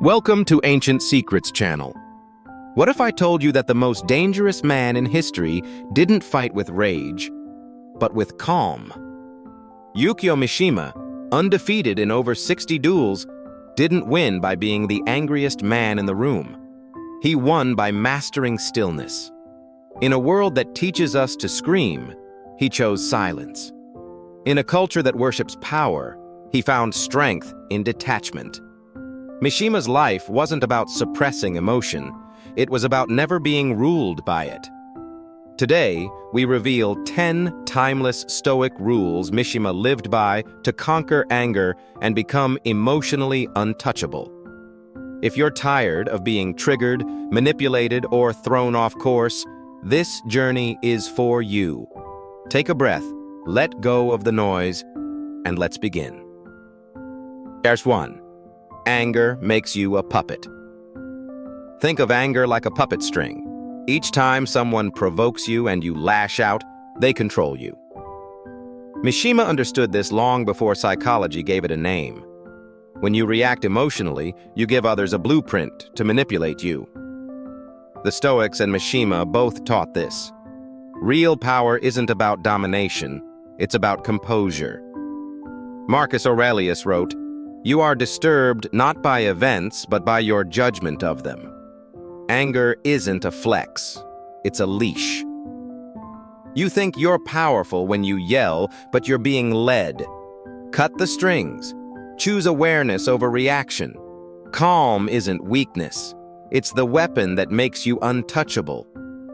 Welcome to Ancient Secrets channel. What if I told you that the most dangerous man in history didn't fight with rage, but with calm? Yukio Mishima, undefeated in over 60 duels, didn't win by being the angriest man in the room. He won by mastering stillness. In a world that teaches us to scream, he chose silence. In a culture that worships power, he found strength in detachment. Mishima's life wasn't about suppressing emotion. It was about never being ruled by it. Today, we reveal 10 timeless Stoic rules Mishima lived by to conquer anger and become emotionally untouchable. If you're tired of being triggered, manipulated, or thrown off course, this journey is for you. Take a breath, let go of the noise, and let's begin. There's 1. Anger makes you a puppet. Think of anger like a puppet string. Each time someone provokes you and you lash out, they control you. Mishima understood this long before psychology gave it a name. When you react emotionally, you give others a blueprint to manipulate you. The Stoics and Mishima both taught this. Real power isn't about domination, it's about composure. Marcus Aurelius wrote, "You are disturbed not by events, but by your judgment of them." Anger isn't a flex, it's a leash. You think you're powerful when you yell, but you're being led. Cut the strings. Choose awareness over reaction. Calm isn't weakness. It's the weapon that makes you untouchable.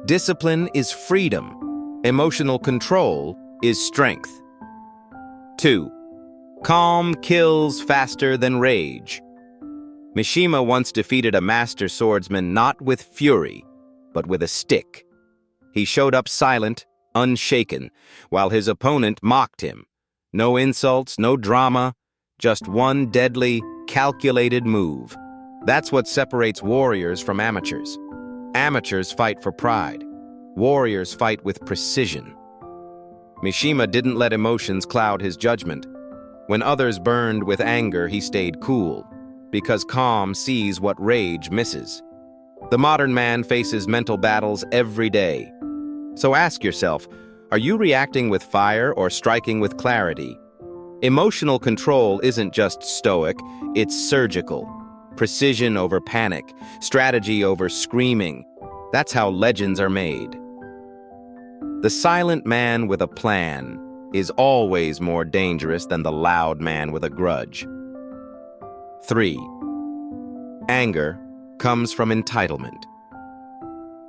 Discipline is freedom. Emotional control is strength. 2. Calm kills faster than rage. Mishima once defeated a master swordsman not with fury, but with a stick. He showed up silent, unshaken, while his opponent mocked him. No insults, no drama, just one deadly, calculated move. That's what separates warriors from amateurs. Amateurs fight for pride. Warriors fight with precision. Mishima didn't let emotions cloud his judgment. When others burned with anger, he stayed cool, because calm sees what rage misses. The modern man faces mental battles every day. So ask yourself, are you reacting with fire or striking with clarity? Emotional control isn't just stoic, it's surgical. Precision over panic, strategy over screaming. That's how legends are made. The silent man with a plan is always more dangerous than the loud man with a grudge. 3. Anger comes from entitlement.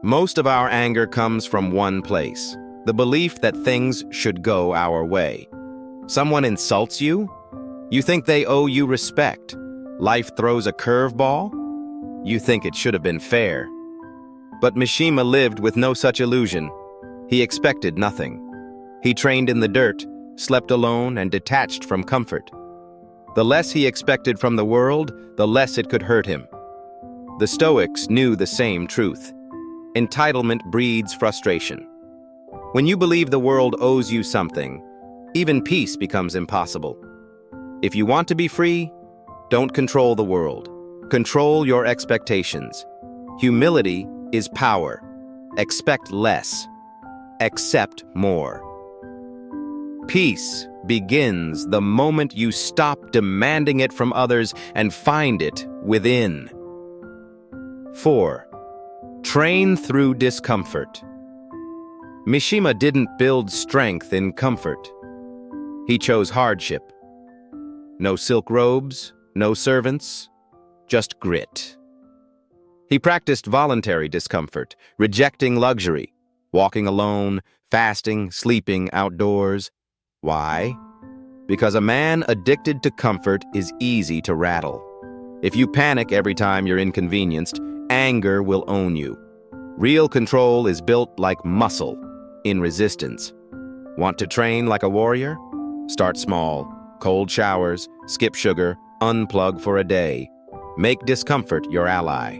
Most of our anger comes from one place, the belief that things should go our way. Someone insults you? You think they owe you respect. Life throws a curveball? You think it should have been fair. But Mishima lived with no such illusion. He expected nothing. He trained in the dirt, slept alone, and detached from comfort. The less he expected from the world, the less it could hurt him. The Stoics knew the same truth. Entitlement breeds frustration. When you believe the world owes you something, even peace becomes impossible. If you want to be free, don't control the world. Control your expectations. Humility is power. Expect less. Accept more. Peace begins the moment you stop demanding it from others and find it within. 4. Train through discomfort. Mishima didn't build strength in comfort. He chose hardship. No silk robes, no servants, just grit. He practiced voluntary discomfort, rejecting luxury, walking alone, fasting, sleeping outdoors. Why? Because a man addicted to comfort is easy to rattle. If you panic every time you're inconvenienced, anger will own you. Real control is built like muscle, in resistance. Want to train like a warrior? Start small. Cold showers, skip sugar, unplug for a day. Make discomfort your ally.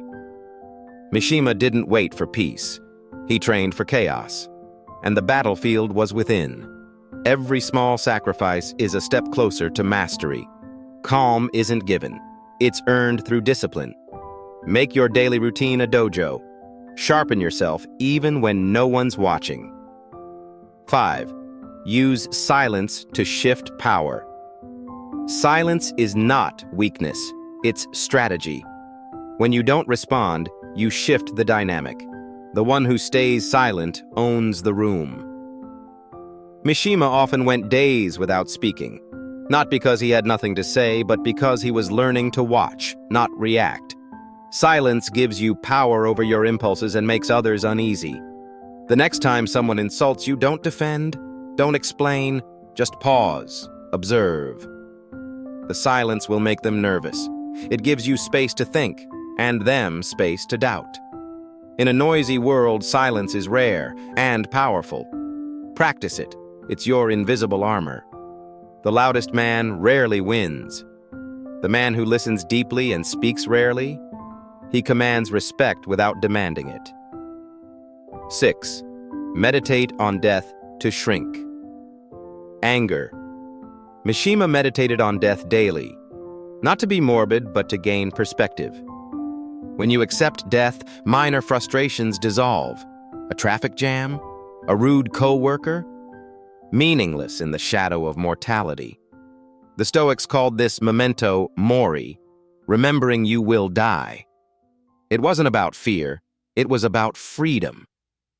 Mishima didn't wait for peace. He trained for chaos. And the battlefield was within. Every small sacrifice is a step closer to mastery. Calm isn't given. It's earned through discipline. Make your daily routine a dojo. Sharpen yourself even when no one's watching. 5. Use silence to shift power. Silence is not weakness, it's strategy. When you don't respond, you shift the dynamic. The one who stays silent owns the room. Mishima often went days without speaking, not because he had nothing to say, but because he was learning to watch, not react. Silence gives you power over your impulses and makes others uneasy. The next time someone insults you, don't defend, don't explain, just pause, observe. The silence will make them nervous. It gives you space to think, and them space to doubt. In a noisy world, silence is rare and powerful. Practice it. It's your invisible armor. The loudest man rarely wins. The man who listens deeply and speaks rarely, he commands respect without demanding it. 6. Meditate on death to shrink. Anger. Mishima meditated on death daily, not to be morbid, but to gain perspective. When you accept death, minor frustrations dissolve. A traffic jam? A rude co-worker? Meaningless in the shadow of mortality. The Stoics called this memento mori, remembering you will die. It wasn't about fear, it was about freedom.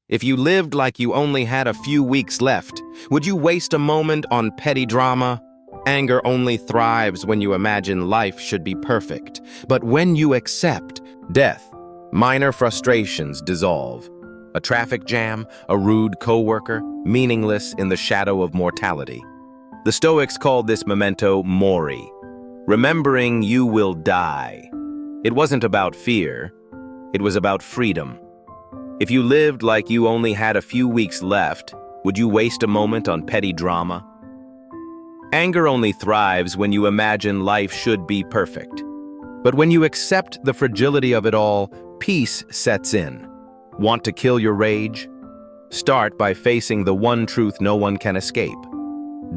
If you lived like you only had a few weeks left, would you waste a moment on petty drama? Anger only thrives when you imagine life should be perfect. But when you accept death, minor frustrations dissolve. A traffic jam, a rude co-worker, meaningless in the shadow of mortality. The Stoics called this memento mori, remembering you will die. It wasn't about fear, it was about freedom. If you lived like you only had a few weeks left, would you waste a moment on petty drama? Anger only thrives when you imagine life should be perfect. But when you accept the fragility of it all, peace sets in. Want to kill your rage? Start by facing the one truth no one can escape.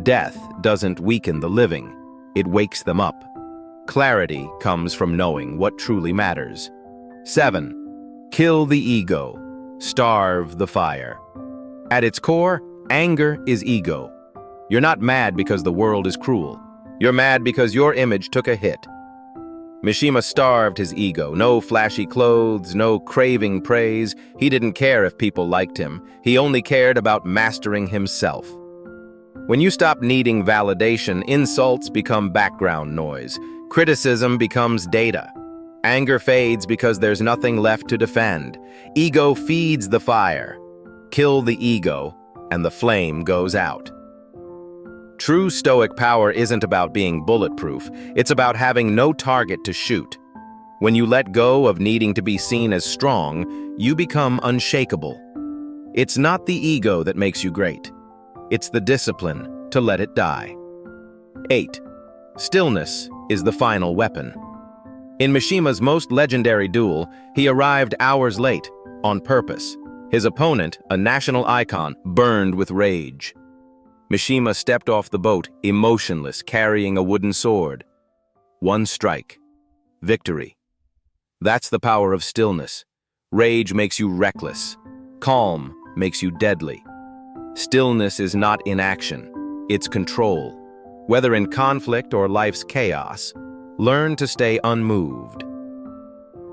Death doesn't weaken the living, it wakes them up. Clarity comes from knowing what truly matters. 7. Kill the ego. Starve the fire. At its core, anger is ego. You're not mad because the world is cruel. You're mad because your image took a hit. Mishima starved his ego. No flashy clothes, no craving praise. He didn't care if people liked him. He only cared about mastering himself. When you stop needing validation, insults become background noise. Criticism becomes data. Anger fades because there's nothing left to defend. Ego feeds the fire. Kill the ego, and the flame goes out. True Stoic power isn't about being bulletproof. It's about having no target to shoot. When you let go of needing to be seen as strong, you become unshakable. It's not the ego that makes you great. It's the discipline to let it die. 8. Stillness is the final weapon. In Mishima's most legendary duel, he arrived hours late, on purpose. His opponent, a national icon, burned with rage. Mishima stepped off the boat, emotionless, carrying a wooden sword. One strike. Victory. That's the power of stillness. Rage makes you reckless. Calm makes you deadly. Stillness is not inaction, it's control. Whether in conflict or life's chaos, learn to stay unmoved.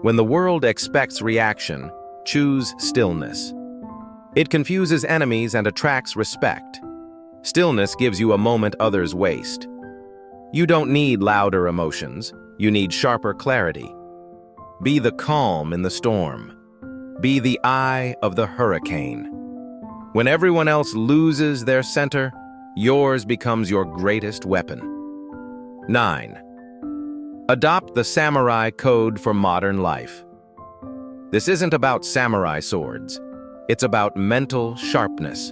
When the world expects reaction, choose stillness. It confuses enemies and attracts respect. Stillness gives you a moment others waste. You don't need louder emotions, you need sharper clarity. Be the calm in the storm. Be the eye of the hurricane. When everyone else loses their center, yours becomes your greatest weapon. 9. Adopt the samurai code for modern life. This isn't about samurai swords. It's about mental sharpness.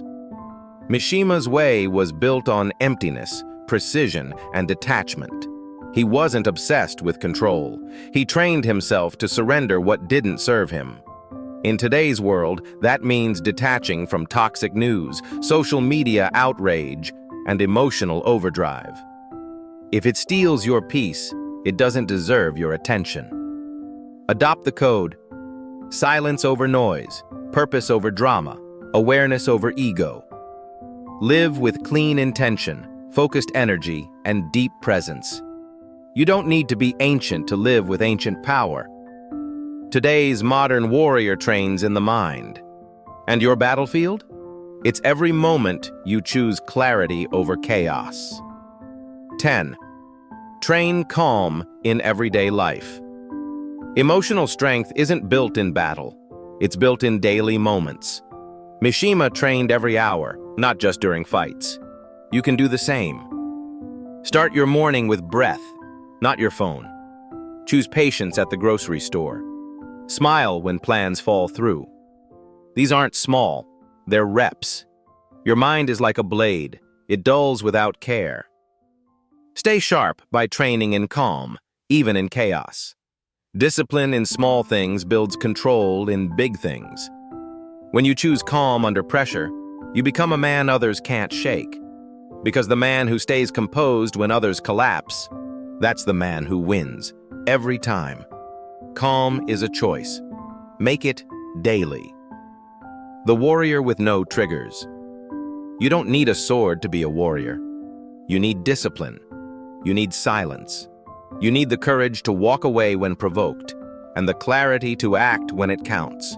Mishima's way was built on emptiness, precision, and detachment. He wasn't obsessed with control. He trained himself to surrender what didn't serve him. In today's world, that means detaching from toxic news, social media outrage, and emotional overdrive. If it steals your peace, it doesn't deserve your attention. Adopt the code. Silence over noise, purpose over drama, awareness over ego. Live with clean intention, focused energy, and deep presence. You don't need to be ancient to live with ancient power. Today's modern warrior trains in the mind. And your battlefield? It's every moment you choose clarity over chaos. 10. Train calm in everyday life. Emotional strength isn't built in battle. It's built in daily moments. Mishima trained every hour, not just during fights. You can do the same. Start your morning with breath, not your phone. Choose patience at the grocery store. Smile when plans fall through. These aren't small, they're reps. Your mind is like a blade. It dulls without care. Stay sharp by training in calm, even in chaos. Discipline in small things builds control in big things. When you choose calm under pressure, you become a man others can't shake. Because the man who stays composed when others collapse, that's the man who wins, every time. Calm is a choice. Make it daily. The warrior with no triggers. You don't need a sword to be a warrior. You need discipline. You need silence. You need the courage to walk away when provoked, and the clarity to act when it counts.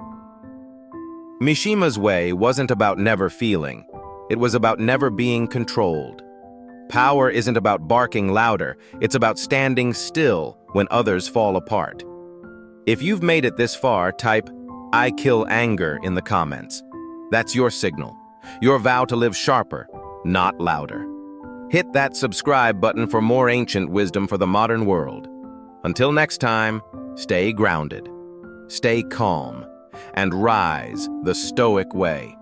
Mishima's way wasn't about never feeling. It was about never being controlled. Power isn't about barking louder. It's about standing still when others fall apart. If you've made it this far, type, "I kill anger" in the comments. That's your signal. Your vow to live sharper, not louder. Hit that subscribe button for more ancient wisdom for the modern world. Until next time, stay grounded, stay calm, and rise the Stoic way.